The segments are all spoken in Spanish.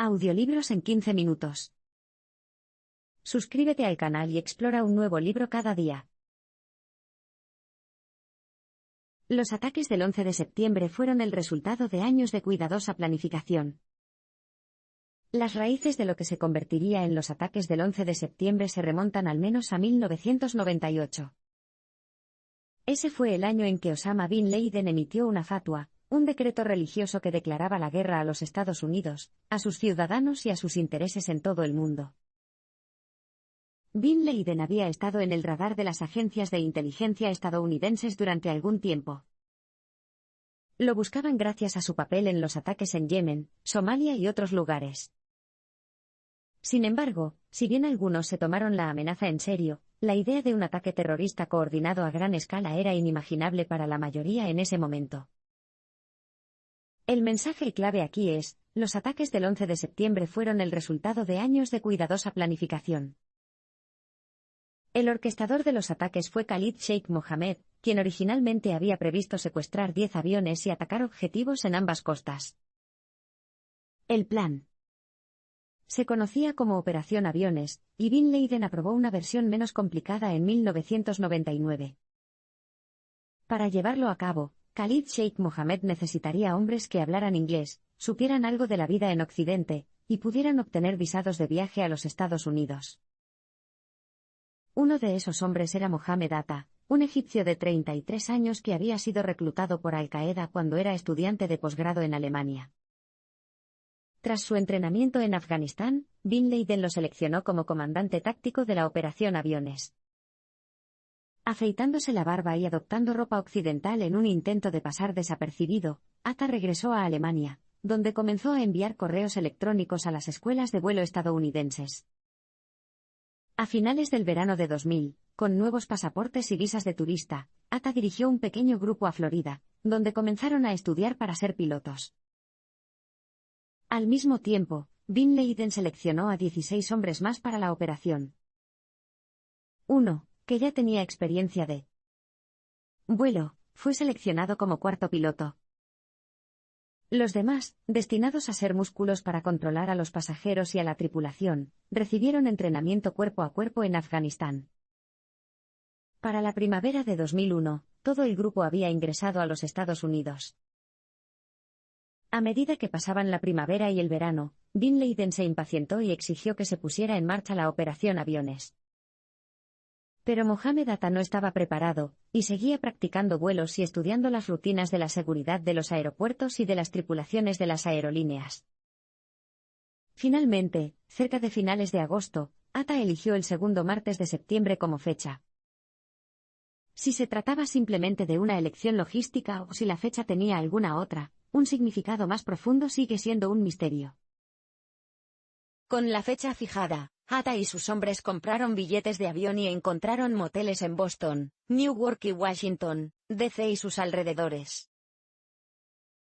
Audiolibros en 15 minutos. Suscríbete al canal y explora un nuevo libro cada día. Los ataques del 11 de septiembre fueron el resultado de años de cuidadosa planificación. Las raíces de lo que se convertiría en los ataques del 11 de septiembre se remontan al menos a 1998. Ese fue el año en que Osama bin Laden emitió una fatwa, un decreto religioso que declaraba la guerra a los Estados Unidos, a sus ciudadanos y a sus intereses en todo el mundo. Bin Laden había estado en el radar de las agencias de inteligencia estadounidenses durante algún tiempo. Lo buscaban gracias a su papel en los ataques en Yemen, Somalia y otros lugares. Sin embargo, si bien algunos se tomaron la amenaza en serio, la idea de un ataque terrorista coordinado a gran escala era inimaginable para la mayoría en ese momento. El mensaje clave aquí es: los ataques del 11 de septiembre fueron el resultado de años de cuidadosa planificación. El orquestador de los ataques fue Khalid Sheikh Mohammed, quien originalmente había previsto secuestrar 10 aviones y atacar objetivos en ambas costas. El plan se conocía como Operación Aviones, y Bin Laden aprobó una versión menos complicada en 1999. Para llevarlo a cabo, Khalid Sheikh Mohammed necesitaría hombres que hablaran inglés, supieran algo de la vida en Occidente, y pudieran obtener visados de viaje a los Estados Unidos. Uno de esos hombres era Mohamed Atta, un egipcio de 33 años que había sido reclutado por Al-Qaeda cuando era estudiante de posgrado en Alemania. Tras su entrenamiento en Afganistán, Bin Laden lo seleccionó como comandante táctico de la Operación Aviones. Afeitándose la barba y adoptando ropa occidental en un intento de pasar desapercibido, Atta regresó a Alemania, donde comenzó a enviar correos electrónicos a las escuelas de vuelo estadounidenses. A finales del verano de 2000, con nuevos pasaportes y visas de turista, Atta dirigió un pequeño grupo a Florida, donde comenzaron a estudiar para ser pilotos. Al mismo tiempo, Bin Laden seleccionó a 16 hombres más para la operación. Uno, que ya tenía experiencia de vuelo, fue seleccionado como cuarto piloto. Los demás, destinados a ser músculos para controlar a los pasajeros y a la tripulación, recibieron entrenamiento cuerpo a cuerpo en Afganistán. Para la primavera de 2001, todo el grupo había ingresado a los Estados Unidos. A medida que pasaban la primavera y el verano, Bin Laden se impacientó y exigió que se pusiera en marcha la Operación Aviones. Pero Mohamed Atta no estaba preparado, y seguía practicando vuelos y estudiando las rutinas de la seguridad de los aeropuertos y de las tripulaciones de las aerolíneas. Finalmente, cerca de finales de agosto, Atta eligió el segundo martes de septiembre como fecha. Si se trataba simplemente de una elección logística o si la fecha tenía alguna otra, un significado más profundo sigue siendo un misterio. Con la fecha fijada, Atta y sus hombres compraron billetes de avión y encontraron moteles en Boston, Newark y Washington, D.C. y sus alrededores.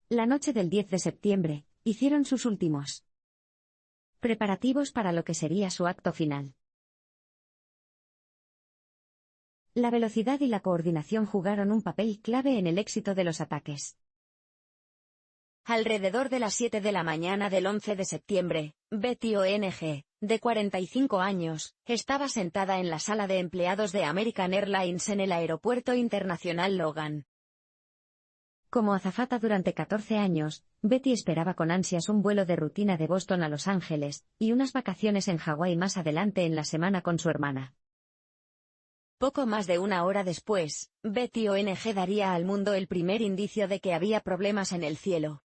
La noche del 10 de septiembre, hicieron sus últimos preparativos para lo que sería su acto final. La velocidad y la coordinación jugaron un papel clave en el éxito de los ataques. Alrededor de las 7 de la mañana del 11 de septiembre, Betty ONG, de 45 años, estaba sentada en la sala de empleados de American Airlines en el Aeropuerto Internacional Logan. Como azafata durante 14 años, Betty esperaba con ansias un vuelo de rutina de Boston a Los Ángeles, y unas vacaciones en Hawái más adelante en la semana con su hermana. Poco más de una hora después, Betty ONG daría al mundo el primer indicio de que había problemas en el cielo.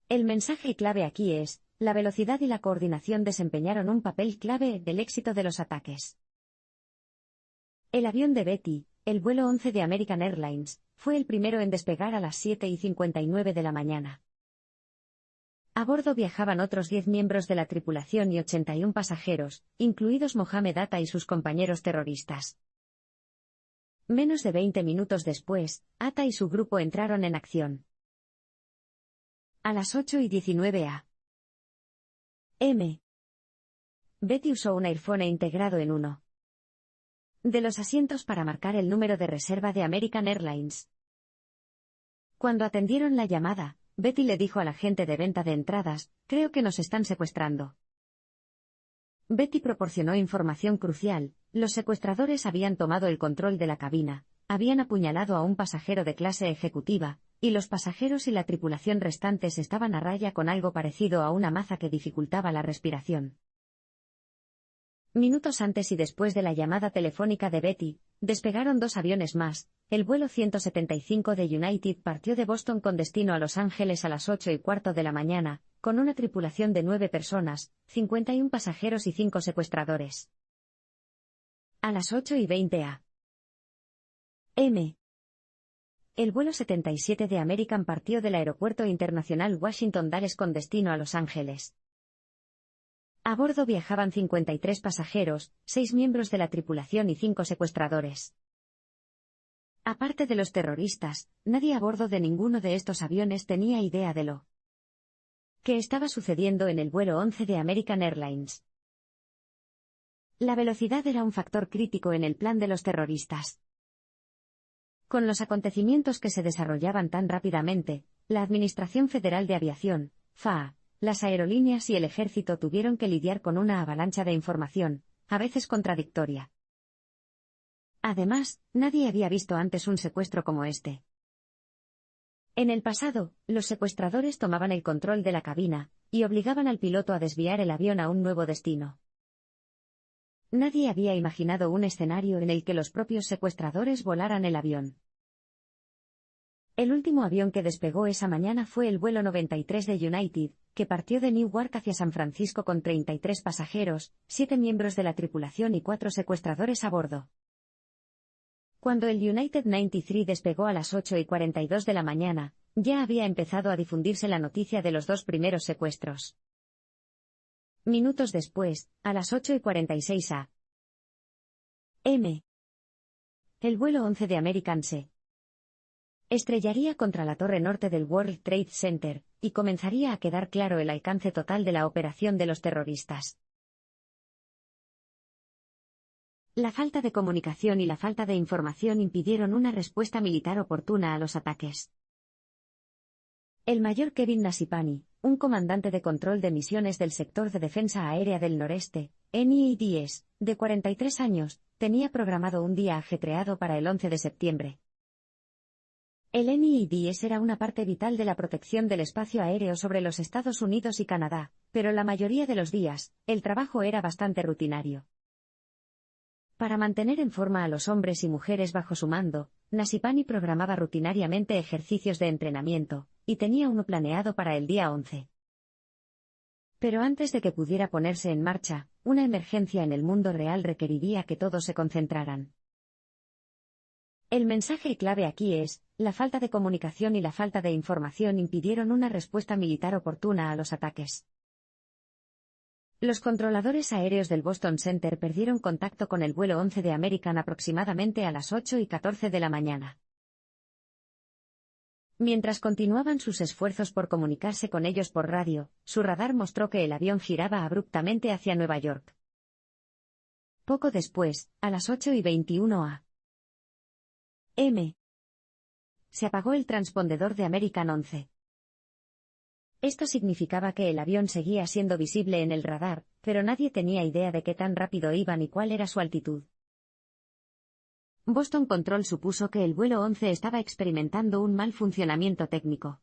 El mensaje clave aquí es: la velocidad y la coordinación desempeñaron un papel clave en el éxito de los ataques. El avión de Betty, el vuelo 11 de American Airlines, fue el primero en despegar a las 7:59 de la mañana. A bordo viajaban otros 10 miembros de la tripulación y 81 pasajeros, incluidos Mohamed Atta y sus compañeros terroristas. Menos de 20 minutos después, Atta y su grupo entraron en acción. A las 8:19 a.m. Betty usó un iPhone integrado en uno de los asientos para marcar el número de reserva de American Airlines. Cuando atendieron la llamada, Betty le dijo al agente de venta de entradas, creo que nos están secuestrando. Betty proporcionó información crucial, los secuestradores habían tomado el control de la cabina, habían apuñalado a un pasajero de clase ejecutiva, y los pasajeros y la tripulación restantes estaban a raya con algo parecido a una maza que dificultaba la respiración. Minutos antes y después de la llamada telefónica de Betty, despegaron 2 aviones más. El vuelo 175 de United partió de Boston con destino a Los Ángeles a las 8:15 de la mañana, con una tripulación de 9 personas, 51 pasajeros y 5 secuestradores. A las 8:20 a.m. El vuelo 77 de American partió del Aeropuerto Internacional Washington Dulles con destino a Los Ángeles. A bordo viajaban 53 pasajeros, 6 miembros de la tripulación y 5 secuestradores. Aparte de los terroristas, nadie a bordo de ninguno de estos aviones tenía idea de lo que estaba sucediendo en el vuelo 11 de American Airlines. La velocidad era un factor crítico en el plan de los terroristas. Con los acontecimientos que se desarrollaban tan rápidamente, la Administración Federal de Aviación, FAA, las aerolíneas y el ejército tuvieron que lidiar con una avalancha de información, a veces contradictoria. Además, nadie había visto antes un secuestro como este. En el pasado, los secuestradores tomaban el control de la cabina, y obligaban al piloto a desviar el avión a un nuevo destino. Nadie había imaginado un escenario en el que los propios secuestradores volaran el avión. El último avión que despegó esa mañana fue el vuelo 93 de United, que partió de Newark hacia San Francisco con 33 pasajeros, 7 miembros de la tripulación y 4 secuestradores a bordo. Cuando el United 93 despegó a las 8:42 de la mañana, ya había empezado a difundirse la noticia de los 2 primeros secuestros. Minutos después, a las 8:46 a.m., el vuelo 11 de American se estrellaría contra la torre norte del World Trade Center, y comenzaría a quedar claro el alcance total de la operación de los terroristas. La falta de comunicación y la falta de información impidieron una respuesta militar oportuna a los ataques. El mayor Kevin Nasipani, un comandante de control de misiones del sector de defensa aérea del noreste, NEDS, de 43 años, tenía programado un día ajetreado para el 11 de septiembre. El NEDS era una parte vital de la protección del espacio aéreo sobre los Estados Unidos y Canadá, pero la mayoría de los días, el trabajo era bastante rutinario. Para mantener en forma a los hombres y mujeres bajo su mando, Nasipani programaba rutinariamente ejercicios de entrenamiento, y tenía uno planeado para el día 11. Pero antes de que pudiera ponerse en marcha, una emergencia en el mundo real requeriría que todos se concentraran. El mensaje clave aquí es, la falta de comunicación y la falta de información impidieron una respuesta militar oportuna a los ataques. Los controladores aéreos del Boston Center perdieron contacto con el vuelo 11 de American aproximadamente a las 8:14 de la mañana. Mientras continuaban sus esfuerzos por comunicarse con ellos por radio, su radar mostró que el avión giraba abruptamente hacia Nueva York. Poco después, a las 8:21 a.m., se apagó el transpondedor de American 11. Esto significaba que el avión seguía siendo visible en el radar, pero nadie tenía idea de qué tan rápido iban y cuál era su altitud. Boston Control supuso que el vuelo 11 estaba experimentando un mal funcionamiento técnico.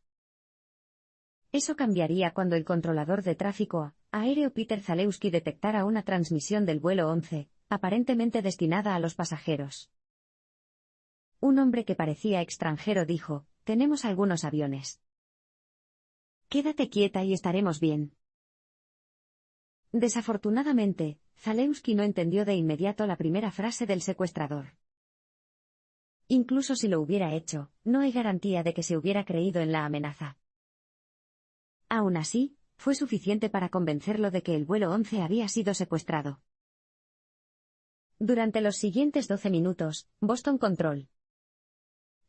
Eso cambiaría cuando el controlador de tráfico aéreo Peter Zalewski detectara una transmisión del vuelo 11, aparentemente destinada a los pasajeros. Un hombre que parecía extranjero dijo, «Tenemos algunos aviones. Quédate quieta y estaremos bien». Desafortunadamente, Zalewski no entendió de inmediato la primera frase del secuestrador. Incluso si lo hubiera hecho, no hay garantía de que se hubiera creído en la amenaza. Aún así, fue suficiente para convencerlo de que el vuelo 11 había sido secuestrado. Durante los siguientes 12 minutos, Boston Control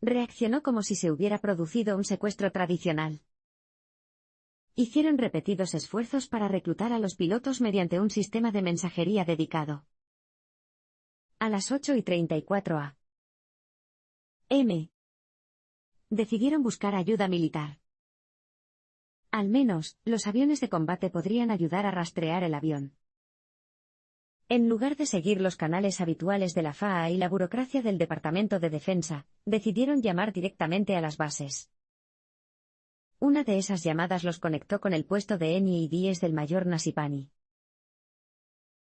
reaccionó como si se hubiera producido un secuestro tradicional. Hicieron repetidos esfuerzos para reclutar a los pilotos mediante un sistema de mensajería dedicado. A las 8:34 a.m. decidieron buscar ayuda militar. Al menos, los aviones de combate podrían ayudar a rastrear el avión. En lugar de seguir los canales habituales de la FAA y la burocracia del Departamento de Defensa, decidieron llamar directamente a las bases. Una de esas llamadas los conectó con el puesto de NIDS del mayor Nasipani.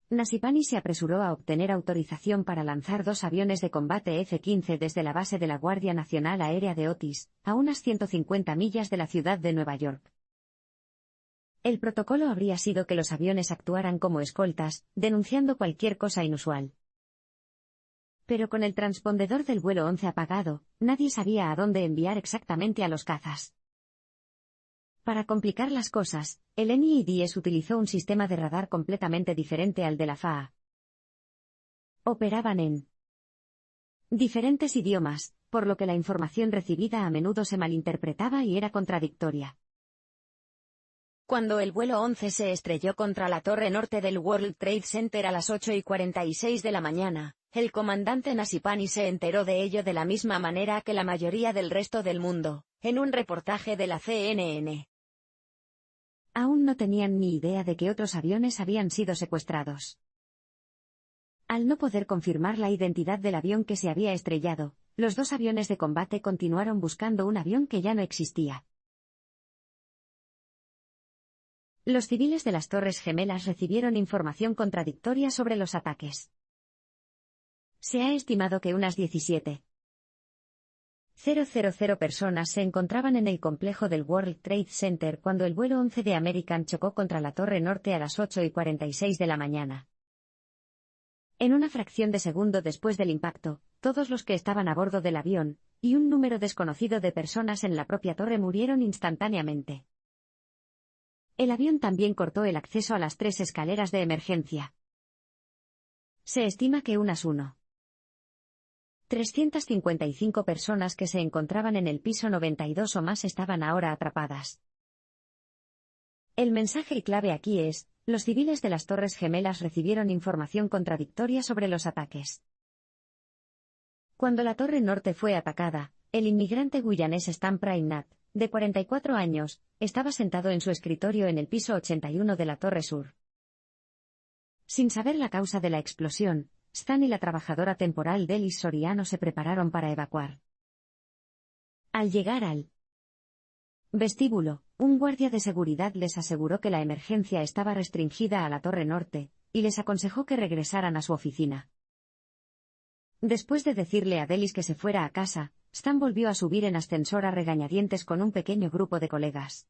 Nasipani se apresuró a obtener autorización para lanzar 2 aviones de combate F-15 desde la base de la Guardia Nacional Aérea de Otis, a unas 150 millas de la ciudad de Nueva York. El protocolo habría sido que los aviones actuaran como escoltas, denunciando cualquier cosa inusual. Pero con el transpondedor del vuelo 11 apagado, nadie sabía a dónde enviar exactamente a los cazas. Para complicar las cosas, el NIDS utilizó un sistema de radar completamente diferente al de la FAA. Operaban en diferentes idiomas, por lo que la información recibida a menudo se malinterpretaba y era contradictoria. Cuando el vuelo 11 se estrelló contra la torre norte del World Trade Center a las 8:46 de la mañana, el comandante Nasipani se enteró de ello de la misma manera que la mayoría del resto del mundo, en un reportaje de la CNN. Aún no tenían ni idea de que otros aviones habían sido secuestrados. Al no poder confirmar la identidad del avión que se había estrellado, los 2 aviones de combate continuaron buscando un avión que ya no existía. Los civiles de las Torres Gemelas recibieron información contradictoria sobre los ataques. Se ha estimado que unas 17,000 personas se encontraban en el complejo del World Trade Center cuando el vuelo 11 de American chocó contra la torre norte a las 8:46 de la mañana. En una fracción de segundo después del impacto, todos los que estaban a bordo del avión, y un número desconocido de personas en la propia torre murieron instantáneamente. El avión también cortó el acceso a las 3 escaleras de emergencia. Se estima que unas 355 personas que se encontraban en el piso 92 o más estaban ahora atrapadas. El mensaje clave aquí es, los civiles de las Torres Gemelas recibieron información contradictoria sobre los ataques. Cuando la Torre Norte fue atacada, el inmigrante guyanés Stan Praimnath, de 44 años, estaba sentado en su escritorio en el piso 81 de la Torre Sur. Sin saber la causa de la explosión, Stan y la trabajadora temporal Delis Soriano se prepararon para evacuar. Al llegar al vestíbulo, un guardia de seguridad les aseguró que la emergencia estaba restringida a la Torre Norte, y les aconsejó que regresaran a su oficina. Después de decirle a Delis que se fuera a casa, Stan volvió a subir en ascensor a regañadientes con un pequeño grupo de colegas.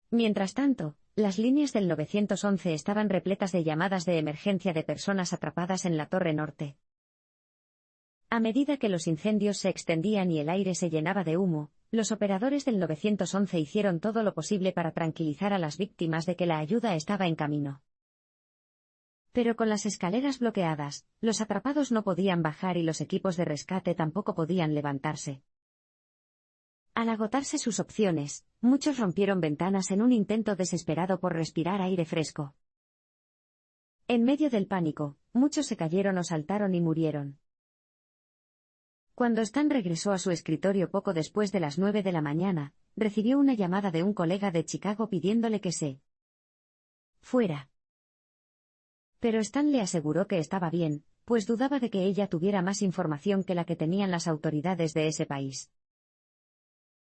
Mientras tanto, las líneas del 911 estaban repletas de llamadas de emergencia de personas atrapadas en la Torre Norte. A medida que los incendios se extendían y el aire se llenaba de humo, los operadores del 911 hicieron todo lo posible para tranquilizar a las víctimas de que la ayuda estaba en camino. Pero con las escaleras bloqueadas, los atrapados no podían bajar y los equipos de rescate tampoco podían levantarse. Al agotarse sus opciones, muchos rompieron ventanas en un intento desesperado por respirar aire fresco. En medio del pánico, muchos se cayeron o saltaron y murieron. Cuando Stan regresó a su escritorio poco después de las 9 de la mañana, recibió una llamada de un colega de Chicago pidiéndole que se fuera. Pero Stan le aseguró que estaba bien, pues dudaba de que ella tuviera más información que la que tenían las autoridades de ese país.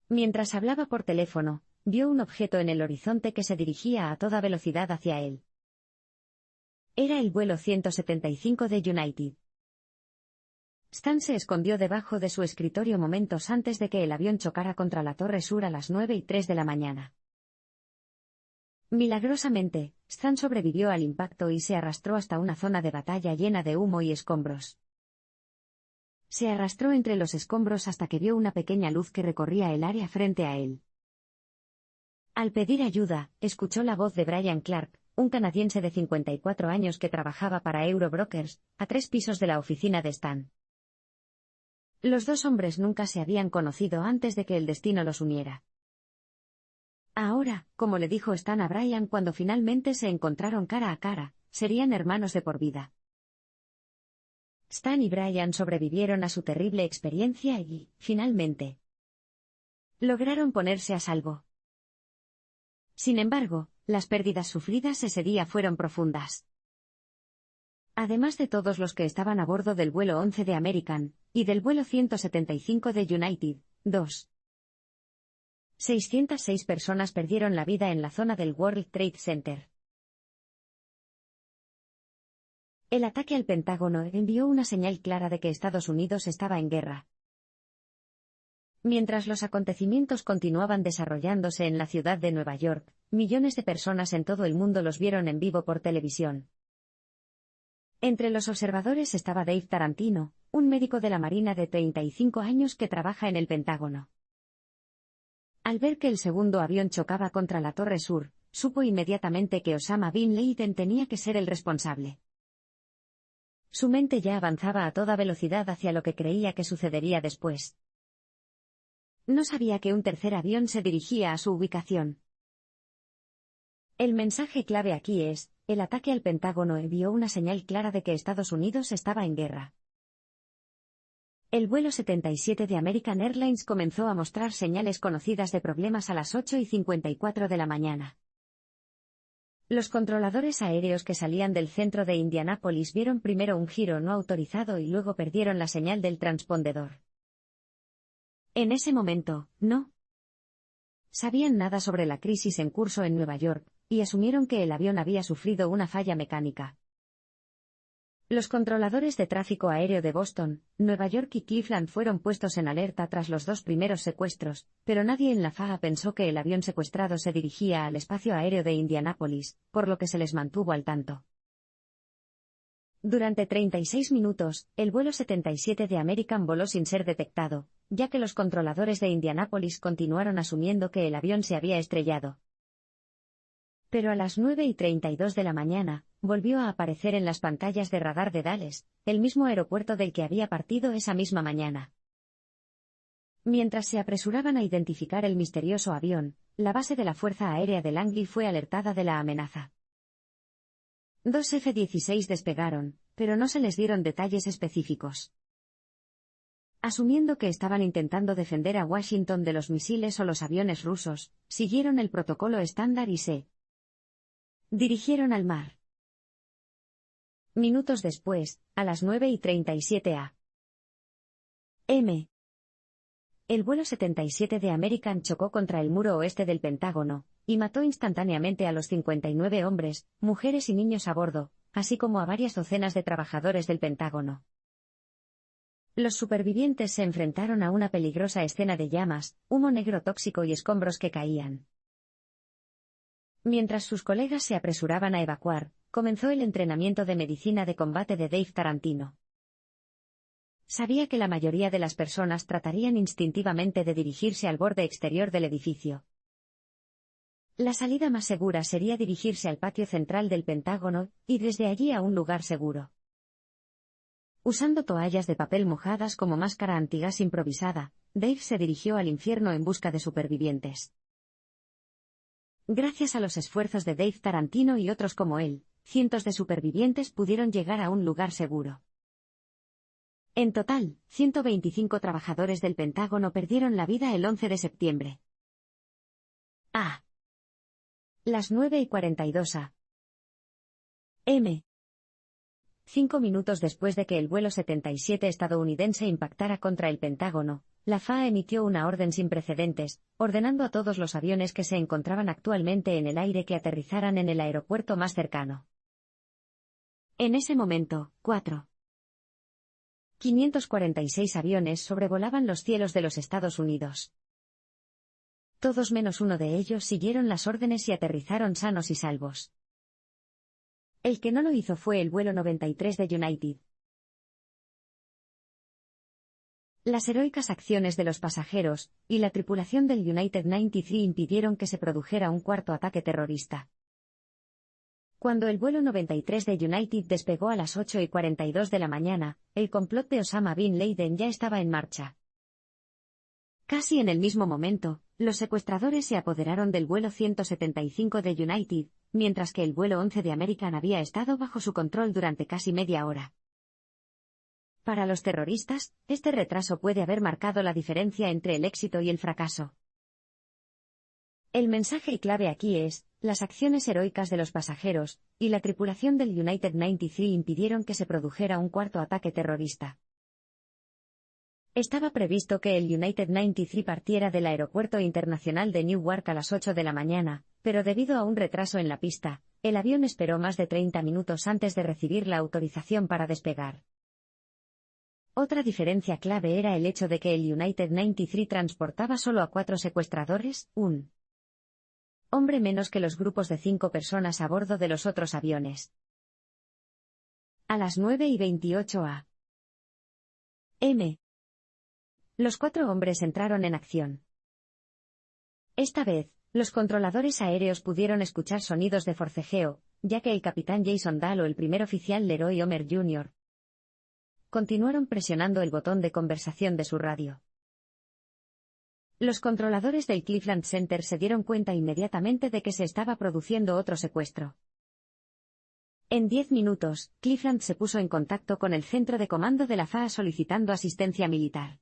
Mientras hablaba por teléfono, vio un objeto en el horizonte que se dirigía a toda velocidad hacia él. Era el vuelo 175 de United. Stan se escondió debajo de su escritorio momentos antes de que el avión chocara contra la Torre Sur a las 9:03 de la mañana. Milagrosamente, Stan sobrevivió al impacto y se arrastró hasta una zona de batalla llena de humo y escombros. Se arrastró entre los escombros hasta que vio una pequeña luz que recorría el área frente a él. Al pedir ayuda, escuchó la voz de Brian Clark, un canadiense de 54 años que trabajaba para Eurobrokers, a 3 pisos de la oficina de Stan. Los 2 hombres nunca se habían conocido antes de que el destino los uniera. Ahora, como le dijo Stan a Brian cuando finalmente se encontraron cara a cara, serían hermanos de por vida. Stan y Brian sobrevivieron a su terrible experiencia y, finalmente, lograron ponerse a salvo. Sin embargo, las pérdidas sufridas ese día fueron profundas. Además de todos los que estaban a bordo del vuelo 11 de American, y del vuelo 175 de United, 606 personas perdieron la vida en la zona del World Trade Center. El ataque al Pentágono envió una señal clara de que Estados Unidos estaba en guerra. Mientras los acontecimientos continuaban desarrollándose en la ciudad de Nueva York, millones de personas en todo el mundo los vieron en vivo por televisión. Entre los observadores estaba Dave Tarantino, un médico de la Marina de 35 años que trabaja en el Pentágono. Al ver que el segundo avión chocaba contra la Torre Sur, supo inmediatamente que Osama Bin Laden tenía que ser el responsable. Su mente ya avanzaba a toda velocidad hacia lo que creía que sucedería después. No sabía que un tercer avión se dirigía a su ubicación. El mensaje clave aquí es: el ataque al Pentágono envió una señal clara de que Estados Unidos estaba en guerra. El vuelo 77 de American Airlines comenzó a mostrar señales conocidas de problemas a las 8:54 de la mañana. Los controladores aéreos que salían del centro de Indianápolis vieron primero un giro no autorizado y luego perdieron la señal del transpondedor. En ese momento, no sabían nada sobre la crisis en curso en Nueva York, y asumieron que el avión había sufrido una falla mecánica. Los controladores de tráfico aéreo de Boston, Nueva York y Cleveland fueron puestos en alerta tras los dos primeros secuestros, pero nadie en la FAA pensó que el avión secuestrado se dirigía al espacio aéreo de Indianápolis, por lo que se les mantuvo al tanto. Durante 36 minutos, el vuelo 77 de American voló sin ser detectado, ya que los controladores de Indianápolis continuaron asumiendo que el avión se había estrellado. Pero a las 9:32 de la mañana, volvió a aparecer en las pantallas de radar de Dallas, el mismo aeropuerto del que había partido esa misma mañana. Mientras se apresuraban a identificar el misterioso avión, la base de la Fuerza Aérea de Langley fue alertada de la amenaza. Dos F-16 despegaron, pero no se les dieron detalles específicos. Asumiendo que estaban intentando defender a Washington de los misiles o los aviones rusos, siguieron el protocolo estándar y se dirigieron al mar. Minutos después, a las 9:37 a.m., el vuelo 77 de American chocó contra el muro oeste del Pentágono, y mató instantáneamente a los 59 hombres, mujeres y niños a bordo, así como a varias docenas de trabajadores del Pentágono. Los supervivientes se enfrentaron a una peligrosa escena de llamas, humo negro tóxico y escombros que caían. Mientras sus colegas se apresuraban a evacuar, comenzó el entrenamiento de medicina de combate de Dave Tarantino. Sabía que la mayoría de las personas tratarían instintivamente de dirigirse al borde exterior del edificio. La salida más segura sería dirigirse al patio central del Pentágono, y desde allí a un lugar seguro. Usando toallas de papel mojadas como máscara antigas improvisada, Dave se dirigió al infierno en busca de supervivientes. Gracias a los esfuerzos de Dave Tarantino y otros como él, cientos de supervivientes pudieron llegar a un lugar seguro. En total, 125 trabajadores del Pentágono perdieron la vida el 11 de septiembre. A las 9:42 a.m. 5 minutos después de que el vuelo 77 estadounidense impactara contra el Pentágono, la FAA emitió una orden sin precedentes, ordenando a todos los aviones que se encontraban actualmente en el aire que aterrizaran en el aeropuerto más cercano. En ese momento, 546 aviones sobrevolaban los cielos de los Estados Unidos. Todos menos uno de ellos siguieron las órdenes y aterrizaron sanos y salvos. El que no lo hizo fue el vuelo 93 de United. Las heroicas acciones de los pasajeros y la tripulación del United 93 impidieron que se produjera un cuarto ataque terrorista. Cuando el vuelo 93 de United despegó a las 8:42 de la mañana, el complot de Osama Bin Laden ya estaba en marcha. Casi en el mismo momento, los secuestradores se apoderaron del vuelo 175 de United, mientras que el vuelo 11 de American había estado bajo su control durante casi media hora. Para los terroristas, este retraso puede haber marcado la diferencia entre el éxito y el fracaso. El mensaje y clave aquí es, las acciones heroicas de los pasajeros y la tripulación del United 93 impidieron que se produjera un cuarto ataque terrorista. Estaba previsto que el United 93 partiera del Aeropuerto Internacional de Newark a las 8 de la mañana, pero debido a un retraso en la pista, el avión esperó más de 30 minutos antes de recibir la autorización para despegar. Otra diferencia clave era el hecho de que el United 93 transportaba solo a 4 secuestradores, un hombre menos que los grupos de 5 personas a bordo de los otros aviones. A las 9:28 a.m. los 4 hombres entraron en acción. Esta vez, los controladores aéreos pudieron escuchar sonidos de forcejeo, ya que el capitán Jason Dahl o el primer oficial Leroy Homer Jr. continuaron presionando el botón de conversación de su radio. Los controladores del Cleveland Center se dieron cuenta inmediatamente de que se estaba produciendo otro secuestro. En 10 minutos, Cleveland se puso en contacto con el centro de comando de la FAA solicitando asistencia militar.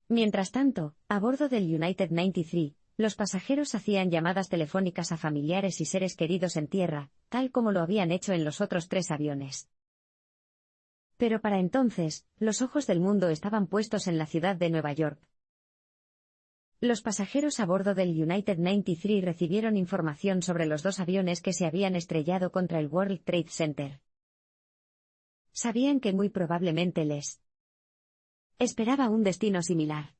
Mientras tanto, a bordo del United 93, los pasajeros hacían llamadas telefónicas a familiares y seres queridos en tierra, tal como lo habían hecho en los otros 3 aviones. Pero para entonces, los ojos del mundo estaban puestos en la ciudad de Nueva York. Los pasajeros a bordo del United 93 recibieron información sobre los 2 aviones que se habían estrellado contra el World Trade Center. Sabían que muy probablemente les esperaba un destino similar.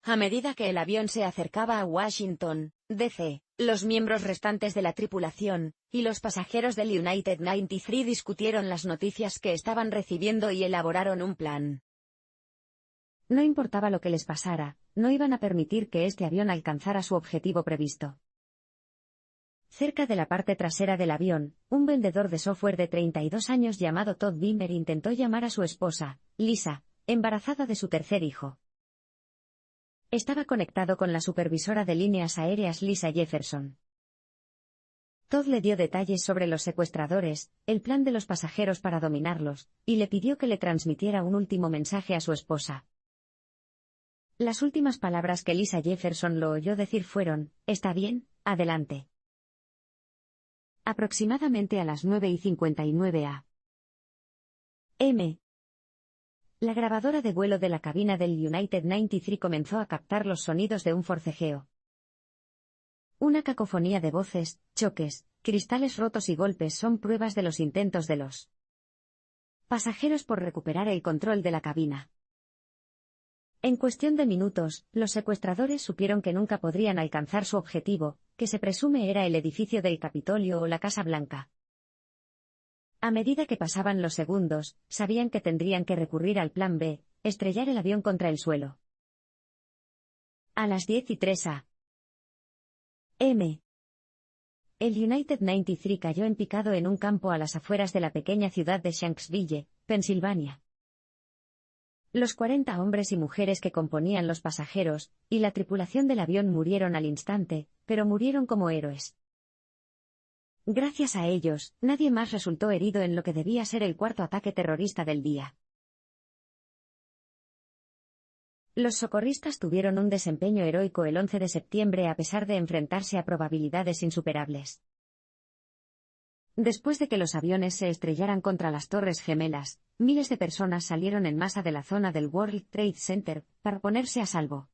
A medida que el avión se acercaba a Washington, D.C., los miembros restantes de la tripulación y los pasajeros del United 93 discutieron las noticias que estaban recibiendo y elaboraron un plan. No importaba lo que les pasara, no iban a permitir que este avión alcanzara su objetivo previsto. Cerca de la parte trasera del avión, un vendedor de software de 32 años llamado Todd Beamer intentó llamar a su esposa, Lisa, embarazada de su tercer hijo. Estaba conectado con la supervisora de líneas aéreas Lisa Jefferson. Todd le dio detalles sobre los secuestradores, el plan de los pasajeros para dominarlos, y le pidió que le transmitiera un último mensaje a su esposa. Las últimas palabras que Lisa Jefferson lo oyó decir fueron, «Está bien, adelante». Aproximadamente a las 9:59 a.m. la grabadora de vuelo de la cabina del United 93 comenzó a captar los sonidos de un forcejeo. Una cacofonía de voces, choques, cristales rotos y golpes son pruebas de los intentos de los pasajeros por recuperar el control de la cabina. En cuestión de minutos, los secuestradores supieron que nunca podrían alcanzar su objetivo, que se presume era el edificio del Capitolio o la Casa Blanca. A medida que pasaban los segundos, sabían que tendrían que recurrir al plan B, estrellar el avión contra el suelo. A las 10:03 a.m. el United 93 cayó en picado en un campo a las afueras de la pequeña ciudad de Shanksville, Pensilvania. Los 40 hombres y mujeres que componían los pasajeros y la tripulación del avión murieron al instante, pero murieron como héroes. Gracias a ellos, nadie más resultó herido en lo que debía ser el 4º ataque terrorista del día. Los socorristas tuvieron un desempeño heroico el 11 de septiembre a pesar de enfrentarse a probabilidades insuperables. Después de que los aviones se estrellaran contra las Torres Gemelas, miles de personas salieron en masa de la zona del World Trade Center para ponerse a salvo.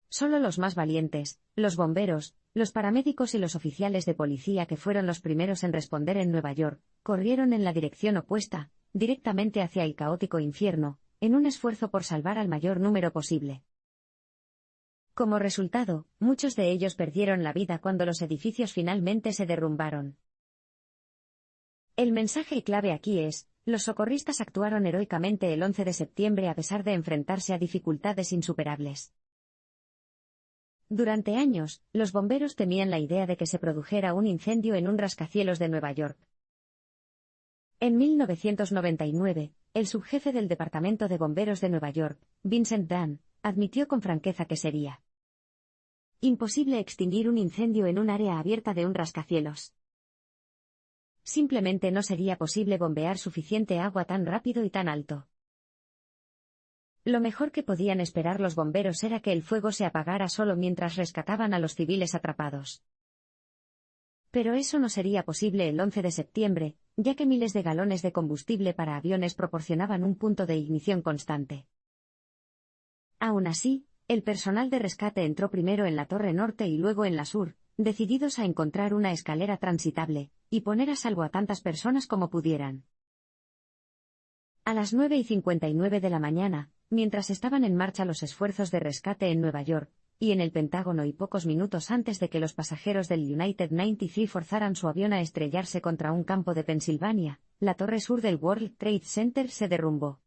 Solo los más valientes, los bomberos, los paramédicos y los oficiales de policía que fueron los primeros en responder en Nueva York, corrieron en la dirección opuesta, directamente hacia el caótico infierno, en un esfuerzo por salvar al mayor número posible. Como resultado, muchos de ellos perdieron la vida cuando los edificios finalmente se derrumbaron. El mensaje clave aquí es, los socorristas actuaron heroicamente el 11 de septiembre a pesar de enfrentarse a dificultades insuperables. Durante años, los bomberos temían la idea de que se produjera un incendio en un rascacielos de Nueva York. En 1999, el subjefe del Departamento de Bomberos de Nueva York, Vincent Dunn, admitió con franqueza que sería imposible extinguir un incendio en un área abierta de un rascacielos. Simplemente no sería posible bombear suficiente agua tan rápido y tan alto. Lo mejor que podían esperar los bomberos era que el fuego se apagara solo mientras rescataban a los civiles atrapados. Pero eso no sería posible el 11 de septiembre, ya que miles de galones de combustible para aviones proporcionaban un punto de ignición constante. Aún así, el personal de rescate entró primero en la torre norte y luego en la sur, decididos a encontrar una escalera transitable, y poner a salvo a tantas personas como pudieran. A las 9:59 de la mañana, mientras estaban en marcha los esfuerzos de rescate en Nueva York, y en el Pentágono y pocos minutos antes de que los pasajeros del United 93 forzaran su avión a estrellarse contra un campo de Pensilvania, la torre sur del World Trade Center se derrumbó.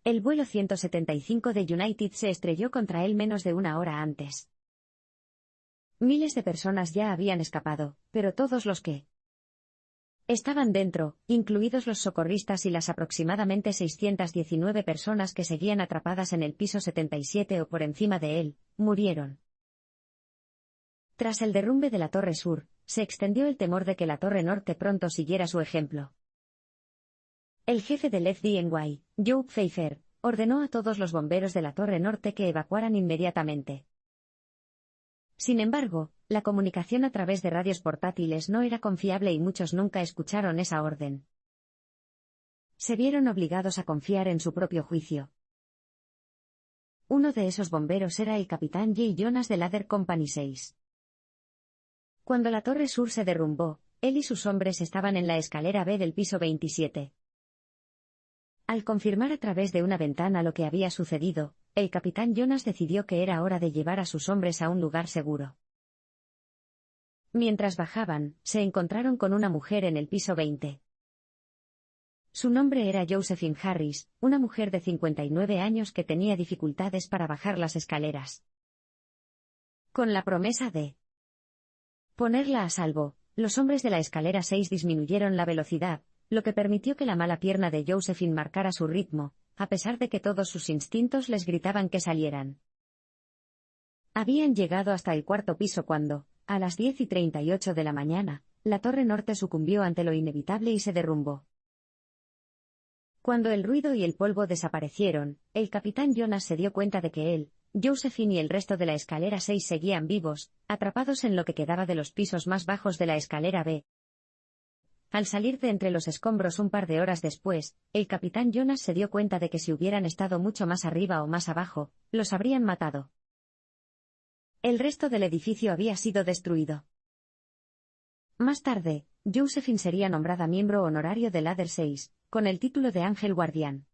El vuelo 175 de United se estrelló contra él menos de una hora antes. Miles de personas ya habían escapado, pero todos los que estaban dentro, incluidos los socorristas y las aproximadamente 619 personas que seguían atrapadas en el piso 77 o por encima de él, murieron. Tras el derrumbe de la Torre Sur, se extendió el temor de que la Torre Norte pronto siguiera su ejemplo. El jefe del FDNY, Joe Pfeiffer, ordenó a todos los bomberos de la Torre Norte que evacuaran inmediatamente. Sin embargo, la comunicación a través de radios portátiles no era confiable y muchos nunca escucharon esa orden. Se vieron obligados a confiar en su propio juicio. Uno de esos bomberos era el capitán J. Jonas de Ladder Company 6. Cuando la Torre Sur se derrumbó, él y sus hombres estaban en la escalera B del piso 27. Al confirmar a través de una ventana lo que había sucedido, el capitán Jonas decidió que era hora de llevar a sus hombres a un lugar seguro. Mientras bajaban, se encontraron con una mujer en el piso 20. Su nombre era Josephine Harris, una mujer de 59 años que tenía dificultades para bajar las escaleras. Con la promesa de ponerla a salvo, los hombres de la escalera 6 disminuyeron la velocidad, lo que permitió que la mala pierna de Josephine marcara su ritmo, a pesar de que todos sus instintos les gritaban que salieran. Habían llegado hasta el cuarto piso cuando, a las 10:38 de la mañana, la Torre Norte sucumbió ante lo inevitable y se derrumbó. Cuando el ruido y el polvo desaparecieron, el capitán Jonas se dio cuenta de que él, Josephine y el resto de la escalera 6 seguían vivos, atrapados en lo que quedaba de los pisos más bajos de la escalera B. Al salir de entre los escombros un par de horas después, el capitán Jonas se dio cuenta de que si hubieran estado mucho más arriba o más abajo, los habrían matado. El resto del edificio había sido destruido. Más tarde, Josephine sería nombrada miembro honorario de Ladder 6, con el título de Ángel Guardián.